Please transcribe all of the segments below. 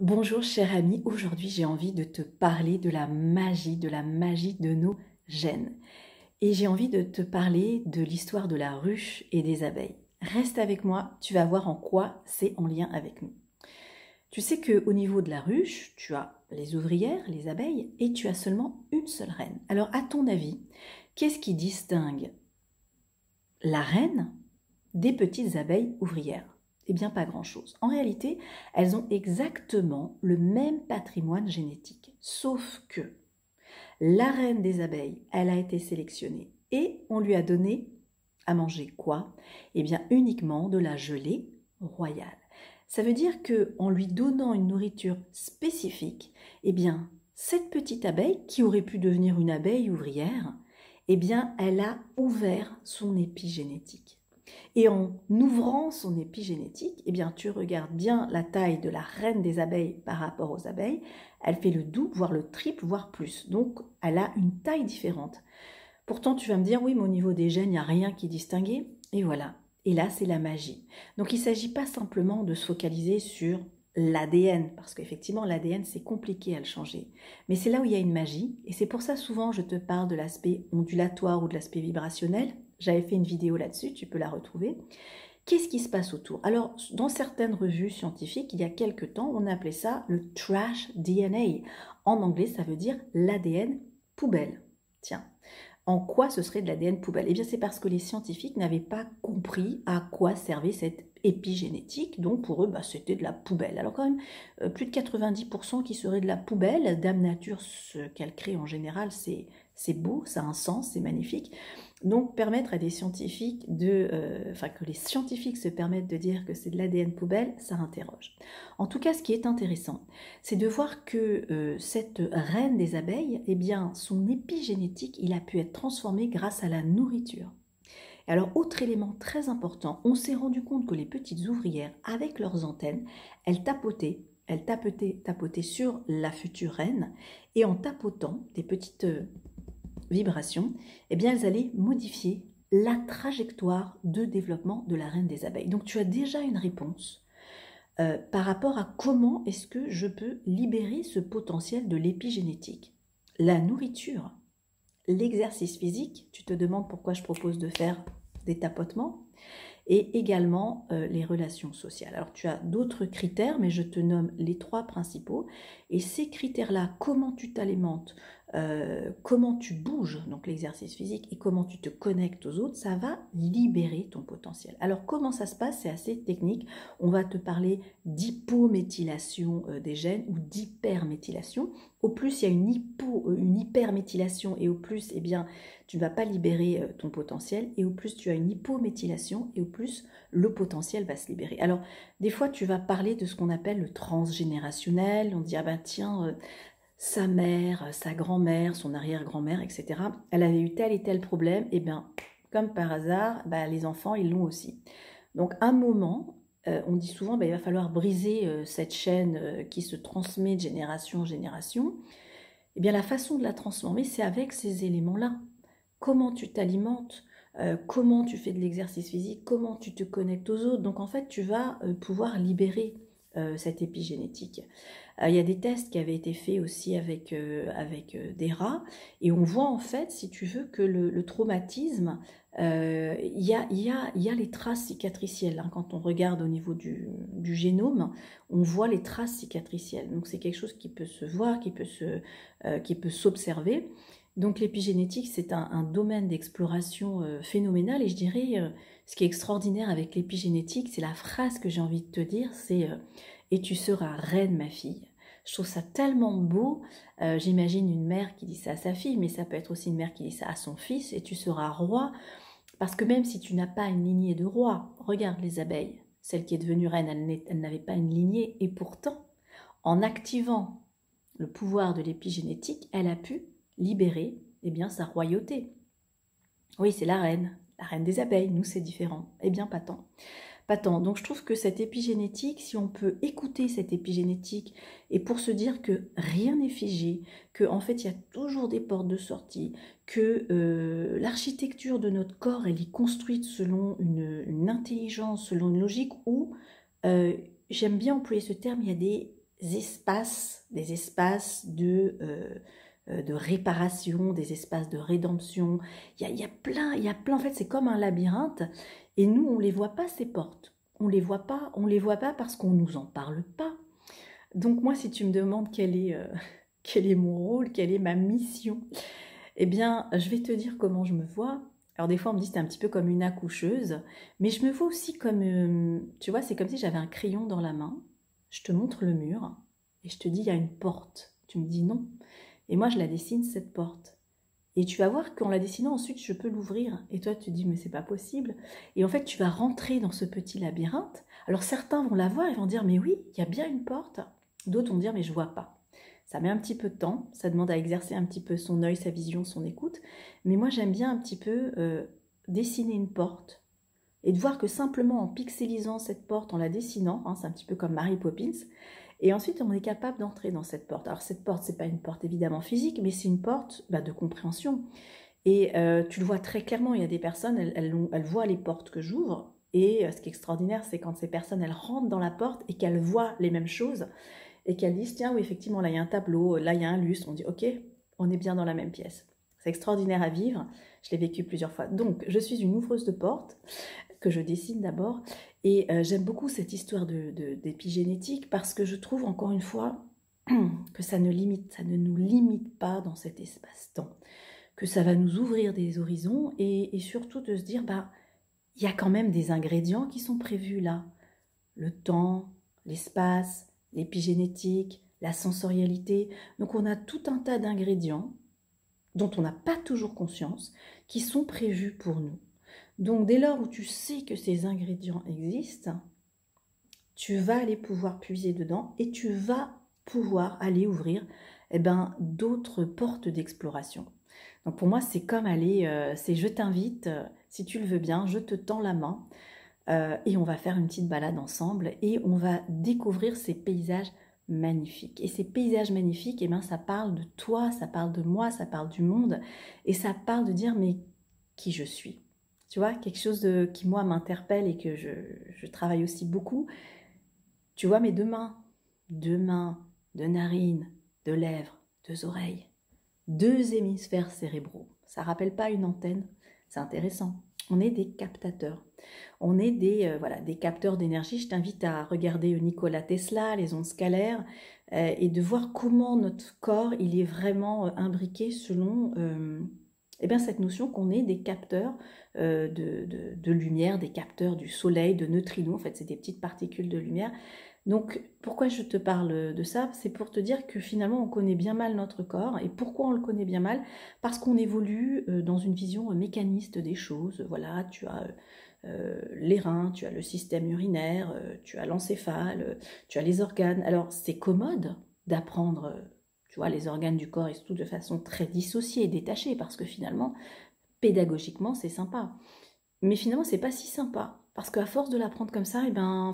Bonjour cher ami, aujourd'hui j'ai envie de te parler de la magie de nos gènes. Et j'ai envie de te parler de l'histoire de la ruche et des abeilles. Reste avec moi, tu vas voir en quoi c'est en lien avec nous. Tu sais qu'au niveau de la ruche, tu as les ouvrières, les abeilles, et tu as seulement une seule reine. Alors à ton avis, qu'est-ce qui distingue la reine des petites abeilles ouvrières? Eh bien, pas grand-chose. En réalité, elles ont exactement le même patrimoine génétique, sauf que la reine des abeilles, elle a été sélectionnée et on lui a donné à manger quoi? Eh bien, uniquement de la gelée royale. Ça veut dire que en lui donnant une nourriture spécifique, eh bien, cette petite abeille, qui aurait pu devenir une abeille ouvrière, eh bien, elle a ouvert son épigénétique. Et en ouvrant son épigénétique, eh bien, tu regardes bien la taille de la reine des abeilles par rapport aux abeilles, elle fait le double, voire le triple, voire plus. Donc, elle a une taille différente. Pourtant, tu vas me dire, oui, mais au niveau des gènes, il n'y a rien qui est distingué. Et voilà. Et là, c'est la magie. Donc, il ne s'agit pas simplement de se focaliser sur l'ADN, parce qu'effectivement, l'ADN, c'est compliqué à le changer. Mais c'est là où il y a une magie, et c'est pour ça souvent je te parle de l'aspect ondulatoire ou de l'aspect vibrationnel. J'avais fait une vidéo là-dessus, tu peux la retrouver. Qu'est-ce qui se passe autour? Alors, dans certaines revues scientifiques, il y a quelques temps, on appelait ça le trash DNA. En anglais, ça veut dire l'ADN poubelle. Tiens, en quoi ce serait de l'ADN poubelle? Eh bien, c'est parce que les scientifiques n'avaient pas compris à quoi servait cette épigénétique. Donc, pour eux, c'était de la poubelle. Alors, quand même, plus de 90% qui serait de la poubelle. Dame Nature, ce qu'elle crée en général, c'est beau, ça a un sens, c'est magnifique. Donc, permettre à des scientifiques que les scientifiques se permettent de dire que c'est de l'ADN poubelle, ça interroge. En tout cas, ce qui est intéressant, c'est de voir que cette reine des abeilles, eh bien, son épigénétique, il a pu être transformé grâce à la nourriture. Et alors, autre élément très important, on s'est rendu compte que les petites ouvrières, avec leurs antennes, elles tapotaient sur la future reine, et en tapotant des petites vibrations, eh bien, elles allaient modifier la trajectoire de développement de la reine des abeilles. Donc, tu as déjà une réponse par rapport à comment est-ce que je peux libérer ce potentiel de l'épigénétique. La nourriture, l'exercice physique, tu te demandes pourquoi je propose de faire des tapotements, et également les relations sociales. Alors tu as d'autres critères, mais je te nomme les trois principaux. Et ces critères-là, comment tu t'alimentes, comment tu bouges, donc l'exercice physique, et comment tu te connectes aux autres, ça va libérer ton potentiel. Alors comment ça se passe? C'est assez technique. On va te parler d'hypométhylation des gènes ou d'hyperméthylation. Au plus il y a une hyperméthylation, et au plus, eh bien, tu ne vas pas libérer ton potentiel, et au plus tu as une hypométhylation, et au plus le potentiel va se libérer. Alors, des fois, tu vas parler de ce qu'on appelle le transgénérationnel. On dit, ah ben tiens, sa mère, sa grand-mère, son arrière-grand-mère, etc., elle avait eu tel et tel problème, et bien, comme par hasard, les enfants, ils l'ont aussi. Donc, à un moment, on dit souvent, il va falloir briser cette chaîne qui se transmet de génération en génération. Eh bien, la façon de la transformer, c'est avec ces éléments-là. Comment tu t'alimentes, comment tu fais de l'exercice physique, comment tu te connectes aux autres. Donc, en fait, tu vas pouvoir libérer cette épigénétique. Il y a des tests qui avaient été faits aussi avec des rats, et on voit en fait, si tu veux, que le traumatisme, il y a les traces cicatricielles. Hein. Quand on regarde au niveau du génome, on voit les traces cicatricielles. Donc c'est quelque chose qui peut se voir, qui peut s'observer. Donc l'épigénétique, c'est un domaine d'exploration phénoménal, et je dirais, ce qui est extraordinaire avec l'épigénétique, c'est la phrase que j'ai envie de te dire, c'est « Et tu seras reine, ma fille ». Je trouve ça tellement beau. J'imagine une mère qui dit ça à sa fille, mais ça peut être aussi une mère qui dit ça à son fils, et tu seras roi. Parce que même si tu n'as pas une lignée de roi, regarde les abeilles. Celle qui est devenue reine, elle n'avait pas une lignée, et pourtant, en activant le pouvoir de l'épigénétique, elle a pu libérer sa royauté. Oui, c'est la reine des abeilles. Nous, c'est différent. Eh bien, pas tant. Pas tant. Donc je trouve que cette épigénétique, si on peut écouter cette épigénétique, et pour se dire que rien n'est figé, qu'en fait il y a toujours des portes de sortie, que l'architecture de notre corps, elle est construite selon une intelligence, selon une logique où, j'aime bien employer ce terme, il y a des des espaces de réparation, des espaces de rédemption. Il y a plein, en fait, c'est comme un labyrinthe. Et nous, on ne les voit pas, ces portes. On les voit pas parce qu'on ne nous en parle pas. Donc moi, si tu me demandes quel est mon rôle, quelle est ma mission, eh bien, je vais te dire comment je me vois. Alors des fois, on me dit c'est un petit peu comme une accoucheuse, mais je me vois aussi comme, tu vois, c'est comme si j'avais un crayon dans la main. Je te montre le mur et je te dis il y a une porte. Tu me dis non. Et moi, je la dessine, cette porte. Et tu vas voir qu'en la dessinant, ensuite, je peux l'ouvrir. Et toi, tu te dis, mais c'est pas possible. Et en fait, tu vas rentrer dans ce petit labyrinthe. Alors, certains vont la voir et vont dire, mais oui, il y a bien une porte. D'autres vont dire, mais je vois pas. Ça met un petit peu de temps. Ça demande à exercer un petit peu son œil, sa vision, son écoute. Mais moi, j'aime bien un petit peu dessiner une porte. Et de voir que simplement en pixelisant cette porte, en la dessinant, hein, c'est un petit peu comme Mary Poppins, et ensuite, on est capable d'entrer dans cette porte. Alors, cette porte, ce n'est pas une porte évidemment physique, mais c'est une porte de compréhension. Et tu le vois très clairement, il y a des personnes, elles voient les portes que j'ouvre. Et ce qui est extraordinaire, c'est quand ces personnes, elles rentrent dans la porte et qu'elles voient les mêmes choses et qu'elles disent, tiens, oui, effectivement, là, il y a un tableau, là, il y a un lustre. On dit, ok, on est bien dans la même pièce. C'est extraordinaire à vivre. Je l'ai vécu plusieurs fois. Donc, je suis une ouvreuse de porte que je dessine d'abord. Et j'aime beaucoup cette histoire d'épigénétique parce que je trouve encore une fois que ça ne nous limite pas dans cet espace-temps, que ça va nous ouvrir des horizons et surtout de se dire, il y a quand même des ingrédients qui sont prévus là. Le temps, l'espace, l'épigénétique, la sensorialité. Donc on a tout un tas d'ingrédients dont on n'a pas toujours conscience qui sont prévus pour nous. Donc dès lors où tu sais que ces ingrédients existent, tu vas aller pouvoir puiser dedans et tu vas pouvoir aller ouvrir d'autres portes d'exploration. Donc pour moi, c'est comme aller, c'est je t'invite, si tu le veux bien, je te tends la main et on va faire une petite balade ensemble et on va découvrir ces paysages magnifiques. Et ces paysages magnifiques, ça parle de toi, ça parle de moi, ça parle du monde et ça parle de dire mais qui je suis. Tu vois, quelque chose qui moi m'interpelle et que je travaille aussi beaucoup. Tu vois mes deux mains, deux narines, deux lèvres, deux oreilles, deux hémisphères cérébraux. Ça rappelle pas une antenne? C'est intéressant. On est des captateurs. On est des capteurs d'énergie. Je t'invite à regarder Nikola Tesla, les ondes scalaires, et de voir comment notre corps il est vraiment imbriqué selon cette notion qu'on est des capteurs de lumière, des capteurs du soleil, de neutrinos. En fait, c'est des petites particules de lumière. Donc, pourquoi je te parle de ça? C'est pour te dire que finalement, on connaît bien mal notre corps. Et pourquoi on le connaît bien mal? Parce qu'on évolue dans une vision mécaniste des choses. Voilà, tu as les reins, tu as le système urinaire, tu as l'encéphale, tu as les organes. Alors, c'est commode d'apprendre, tu vois, les organes du corps et tout de façon très dissociée et détachée, parce que finalement, pédagogiquement, c'est sympa. Mais finalement, c'est pas si sympa. Parce qu'à force de l'apprendre comme ça,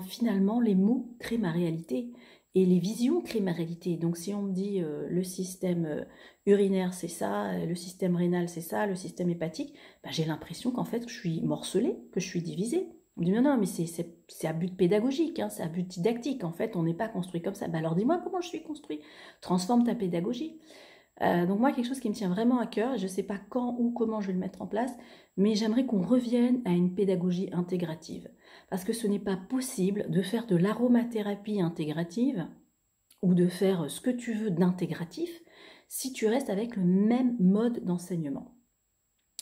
finalement, les mots créent ma réalité. Et les visions créent ma réalité. Donc si on me dit le système urinaire, c'est ça, le système rénal, c'est ça, le système hépatique, j'ai l'impression qu'en fait, je suis morcelée, que je suis divisée. On me dit non, mais c'est à but pédagogique, hein, c'est à but didactique. En fait, on n'est pas construit comme ça. Alors dis-moi comment je suis construit. Transforme ta pédagogie. Donc moi, quelque chose qui me tient vraiment à cœur, et je ne sais pas quand ou comment je vais le mettre en place, mais j'aimerais qu'on revienne à une pédagogie intégrative. Parce que ce n'est pas possible de faire de l'aromathérapie intégrative ou de faire ce que tu veux d'intégratif si tu restes avec le même mode d'enseignement.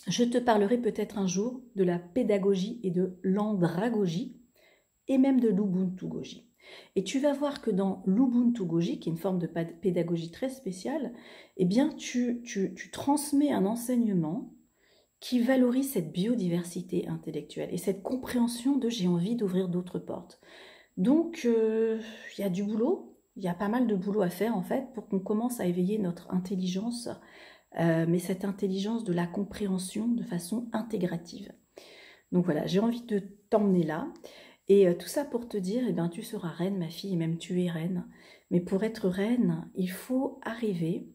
Je te parlerai peut-être un jour de la pédagogie et de l'andragogie et même de l'ubuntugogie. Et tu vas voir que dans l'ubuntugogie, qui est une forme de pédagogie très spéciale, tu transmets un enseignement qui valorise cette biodiversité intellectuelle et cette compréhension de j'ai envie d'ouvrir d'autres portes. Donc, il y a du boulot, il y a pas mal de boulot à faire en fait pour qu'on commence à éveiller notre intelligence, mais cette intelligence de la compréhension de façon intégrative. Donc voilà, j'ai envie de t'emmener là. Et tout ça pour te dire, tu seras reine, ma fille, et même tu es reine. Mais pour être reine, il faut arriver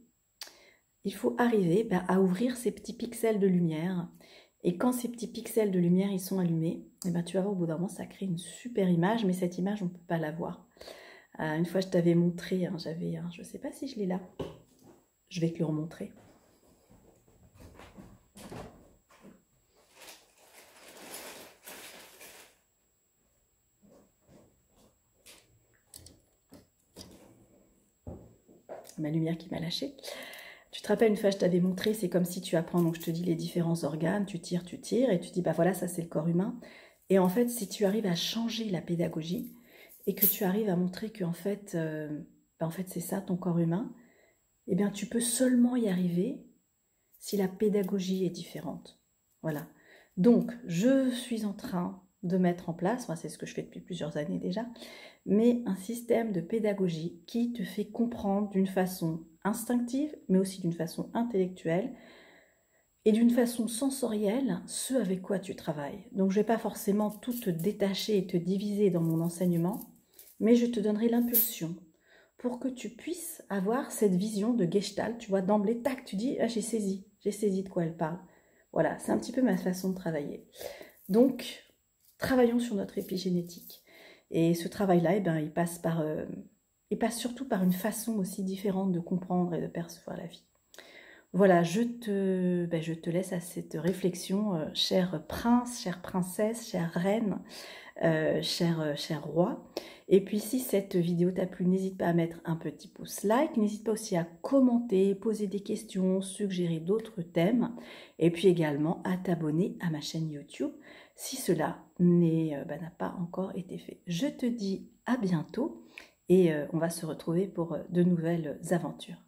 à ouvrir ces petits pixels de lumière. Et quand ces petits pixels de lumière ils sont allumés, tu vas voir au bout d'un moment, ça crée une super image, mais cette image, on ne peut pas la voir. Une fois, je t'avais montré, hein, je ne sais pas si je l'ai là. Je vais te le remontrer. Ma lumière qui m'a lâché. Tu te rappelles, une fois, je t'avais montré, c'est comme si tu apprends, donc je te dis les différents organes, tu tires, et tu dis, bah voilà, ça c'est le corps humain. Et en fait, si tu arrives à changer la pédagogie et que tu arrives à montrer que en fait c'est ça ton corps humain, eh bien tu peux seulement y arriver si la pédagogie est différente. Voilà. Donc, je suis en train de mettre en place, c'est ce que je fais depuis plusieurs années déjà, mais un système de pédagogie qui te fait comprendre d'une façon instinctive, mais aussi d'une façon intellectuelle et d'une façon sensorielle ce avec quoi tu travailles. Donc je ne vais pas forcément tout te détacher et te diviser dans mon enseignement, mais je te donnerai l'impulsion pour que tu puisses avoir cette vision de Gestalt, tu vois, d'emblée, tac, tu dis, ah, j'ai saisi de quoi elle parle. Voilà, c'est un petit peu ma façon de travailler. Donc, travaillons sur notre épigénétique. Et ce travail-là, il passe surtout par une façon aussi différente de comprendre et de percevoir la vie. Voilà, je te laisse à cette réflexion, cher prince, chère princesse, chère reine, cher roi. Et puis si cette vidéo t'a plu, n'hésite pas à mettre un petit pouce like, n'hésite pas aussi à commenter, poser des questions, suggérer d'autres thèmes, et puis également à t'abonner à ma chaîne YouTube si cela n'a pas encore été fait. Je te dis à bientôt et on va se retrouver pour de nouvelles aventures.